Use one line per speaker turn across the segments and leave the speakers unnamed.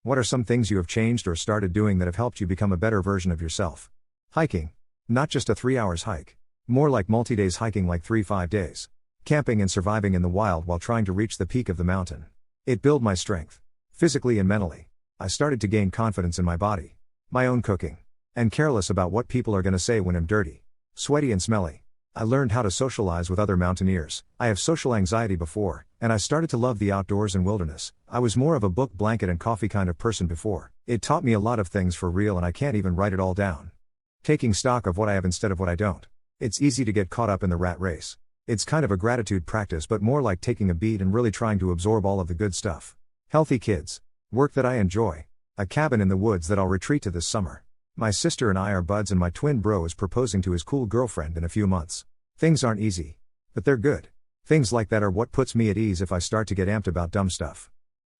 What are some things you have changed or started doing that have helped you become a better version of yourself? Hiking. Not just a 3 hours hike. More like multi-days hiking, like 3-5 days. Camping and surviving in the wild while trying to reach the peak of the mountain. It built my strength. Physically and mentally. I started to gain confidence in my body. My own cooking. And careless about what people are gonna say when I'm dirty, sweaty and smelly. I learned how to socialize with other mountaineers. I have social anxiety before, and I started to love the outdoors and wilderness. I was more of a book, blanket and coffee kind of person before. It taught me a lot of things for real, and I can't even write it all down. Taking stock of what I have instead of what I don't. It's easy to get caught up in the rat race. It's kind of a gratitude practice, but more like taking a beat and really trying to absorb all of the good stuff. Healthy kids. Work that I enjoy. A cabin in the woods that I'll retreat to this summer. My sister and I are buds, and my twin bro is proposing to his cool girlfriend in a few months. Things aren't easy. But they're good. Things like that are what puts me at ease if I start to get amped about dumb stuff.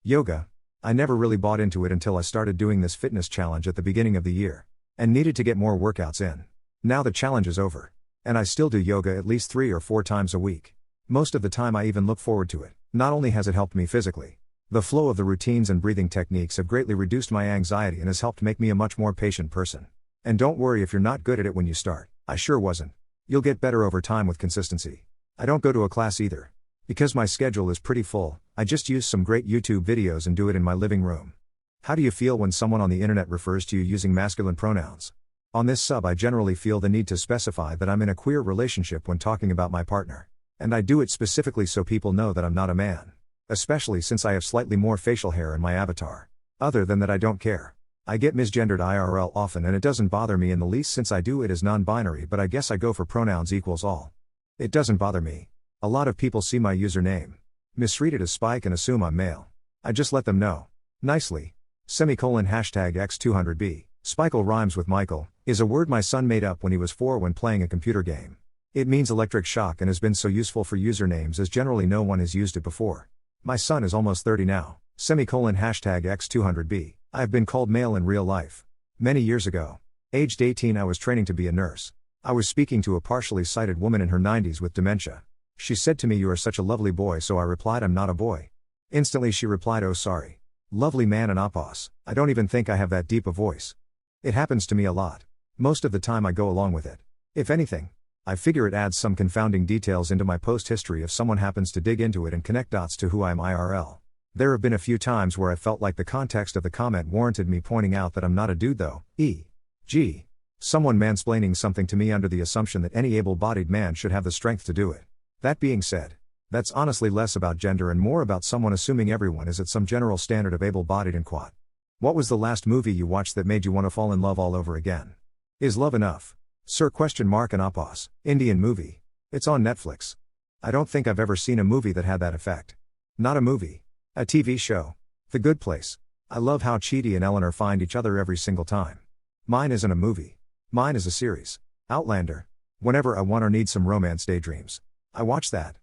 Yoga. I never really bought into it until I started doing this fitness challenge at the beginning of the year. And needed to get more workouts in. Now the challenge is over. And I still do yoga at least 3 or 4 times a week. Most of the time I even look forward to it. Not only has it helped me physically. The flow of the routines and breathing techniques have greatly reduced my anxiety and has helped make me a much more patient person. And don't worry if you're not good at it when you start. I sure wasn't. You'll get better over time with consistency. I don't go to a class either. Because my schedule is pretty full, I just use some great YouTube videos and do it in my living room. How do you feel when someone on the internet refers to you using masculine pronouns? On this sub, I generally feel the need to specify that I'm in a queer relationship when talking about my partner. And I do it specifically so people know that I'm not a man. Especially since I have slightly more facial hair in my avatar. Other than that, I don't care. I get misgendered IRL often, and it doesn't bother me in the least since I do it as non-binary, but I guess I go for pronouns equals all. It doesn't bother me. A lot of people see my username, misread it as Spike, and assume I'm male. I just let them know. Nicely. #hashtag X200B. Spikle rhymes with Michael, is a word my son made up when he was 4 when playing a computer game. It means electric shock and has been so useful for usernames as generally no one has used it before. My son is almost 30 now. #hashtag X200B. I have been called male in real life. Many years ago. Aged 18, I was training to be a nurse. I was speaking to a partially sighted woman in her 90s with dementia. She said to me, "You are such a lovely boy," so I replied, "I'm not a boy." Instantly she replied, "Oh sorry. Lovely man and opos." I don't even think I have that deep a voice. It happens to me a lot. Most of the time I go along with it. If anything, I figure it adds some confounding details into my post history if someone happens to dig into it and connect dots to who I am IRL. There have been a few times where I felt like the context of the comment warranted me pointing out that I'm not a dude though, e.g. someone mansplaining something to me under the assumption that any able-bodied man should have the strength to do it. That being said, that's honestly less about gender and more about someone assuming everyone is at some general standard of able-bodied and quad. What was the last movie you watched that made you want to fall in love all over again? Is love enough? Sir ? And Opos. Indian movie. It's on Netflix. I don't think I've ever seen a movie that had that effect. Not a movie. A TV show. The Good Place. I love how Chidi and Eleanor find each other every single time. Mine isn't a movie. Mine is a series. Outlander. Whenever I want or need some romance daydreams, I watch that.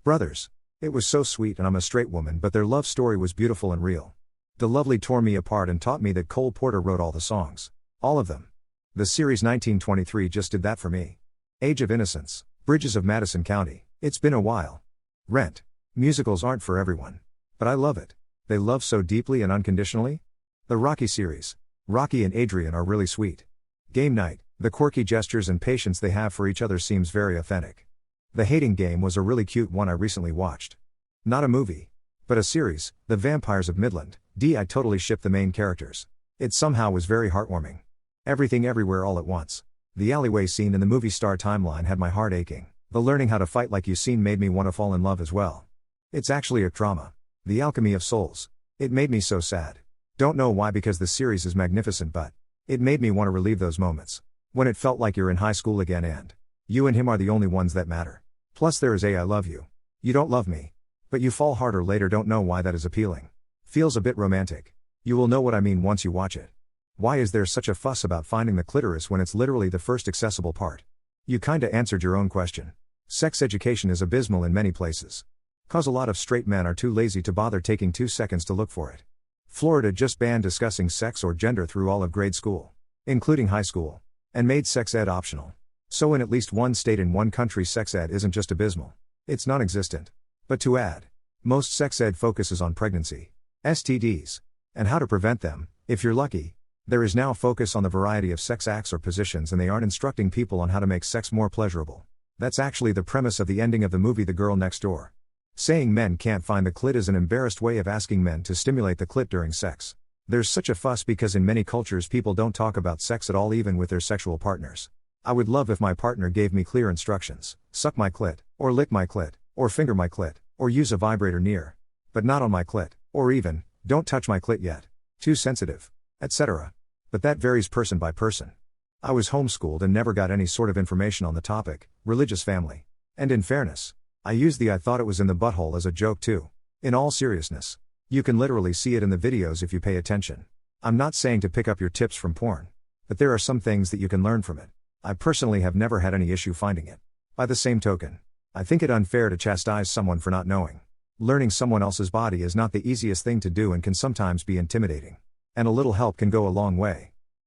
Brothers. It was so sweet, and I'm a straight woman, but their love story was beautiful and real. The Lovely tore me apart and taught me that Cole Porter wrote all the songs. All of them. The series 1923 just did that for me. Age of Innocence. Bridges of Madison County. It's been a while. Rent. Musicals aren't for everyone. But I love it. They love so deeply and unconditionally. The Rocky series. Rocky and Adrian are really sweet. Game Night. The quirky gestures and patience they have for each other seems very authentic. The Hating Game was a really cute one I recently watched. Not a movie. But a series, The Vampires of Midland. I totally shipped the main characters. It somehow was very heartwarming. Everything Everywhere All at Once. The alleyway scene in the movie star timeline had my heart aching. The Learning How to Fight Like You scene made me want to fall in love as well. It's actually a trauma. The Alchemy of Souls. It made me so sad. Don't know why, because the series is magnificent, but it made me want to relive those moments. When it felt like you're in high school again and you and him are the only ones that matter. Plus there is I love you. You don't love me. But you fall harder later. Don't know why that is appealing. Feels a bit romantic. You will know what I mean once you watch it. Why is there such a fuss about finding the clitoris when it's literally the first accessible part? You kinda answered your own question. Sex education is abysmal in many places. Cause a lot of straight men are too lazy to bother taking 2 seconds to look for it. Florida just banned discussing sex or gender through all of grade school, including high school, and made sex ed optional. So in at least one state in one country, sex ed isn't just abysmal. It's non-existent. But to add, most sex ed focuses on pregnancy, STDs, And how to prevent them, if you're lucky. There is now focus on the variety of sex acts or positions, and they aren't instructing people on how to make sex more pleasurable. That's actually the premise of the ending of the movie The Girl Next Door. Saying men can't find the clit is an embarrassed way of asking men to stimulate the clit during sex. There's such a fuss because in many cultures people don't talk about sex at all, even with their sexual partners. I would love if my partner gave me clear instructions: suck my clit, or lick my clit, or finger my clit, or use a vibrator near. But not on my clit, or even, don't touch my clit yet. Too sensitive, etc. But that varies person by person. I was homeschooled and never got any sort of information on the topic, religious family. And in fairness, I used the "I thought it was in the butthole" as a joke too. In all seriousness, you can literally see it in the videos if you pay attention. I'm not saying to pick up your tips from porn, but there are some things that you can learn from it. I personally have never had any issue finding it. By the same token, I think it unfair to chastise someone for not knowing. Learning someone else's body is not the easiest thing to do and can sometimes be intimidating. And a little help can go a long way.